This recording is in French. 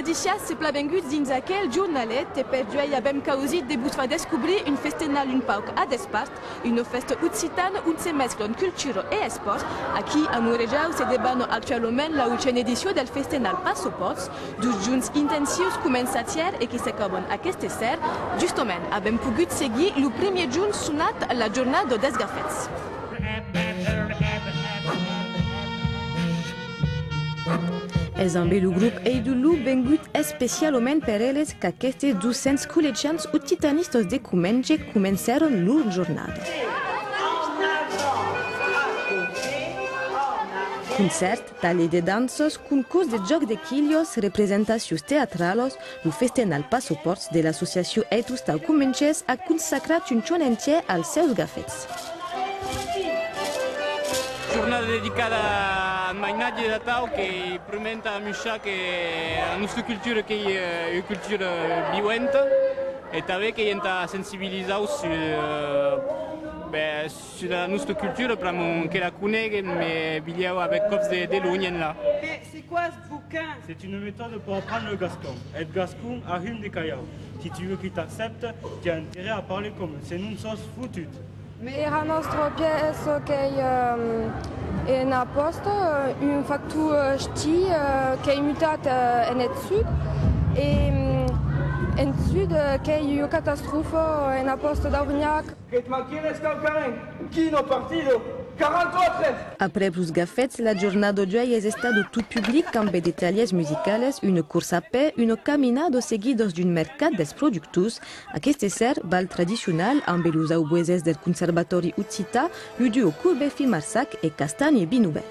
Adicia se plavengut dins aquel jornalet e per juei abem causit de bus fa descobrir un festival un pauc a despart, una festa occitana on se mesclon cultura e esport. Aquí a Murejau se debano actualment la 8ª edició del festival Passaports, dos junts intensius començats hier e qui s'acaben aquest ser. Justament abem pogut seguir el primer junt sonat la jornada des gafets. És amb el grup Eidulu vengut especialment per elles que aquestes 200 col·legians occitanistes de Comenge començaron leur jornada. Concert, taller de danses, concurs de joc de quillos, representacions teatrals, el festival Passaports de l'associació Etrustau Comenges ha consacrat un xon entier als seus gafets. Jornada dedicada a mainatge de tau que permet a mostrar que la nostra cultura que é uma cultura violenta e também que tenta sensibilizar sur la nostra culture pour que la connaisse mais biliau avec cops de l'union là. C'est quoi ce bouquin? C'est une méthode pour apprendre le gascon. Être gascon a rime des cailloux. Si tu veux qu'il t'accepte, tu as intérêt à parler comme eux. C'est une sauce foutue. Mais la nostra pièce che è una posta, un fatto sti che è mutato nel sud e nel sud che è una catastrofe in una posta d'Aurignac. Che macchine scalcaren, chino partito, 48! Après plus gafets, la jornada d'hoy es estado tout public amb detalles musicales, una course a peu, una caminada seguidos d'un mercat dels productus. Aquest ser bal tradicional amb els aubueses del Conservatori Occità, el duo Courbefi Marsac e Castagne Binouvel.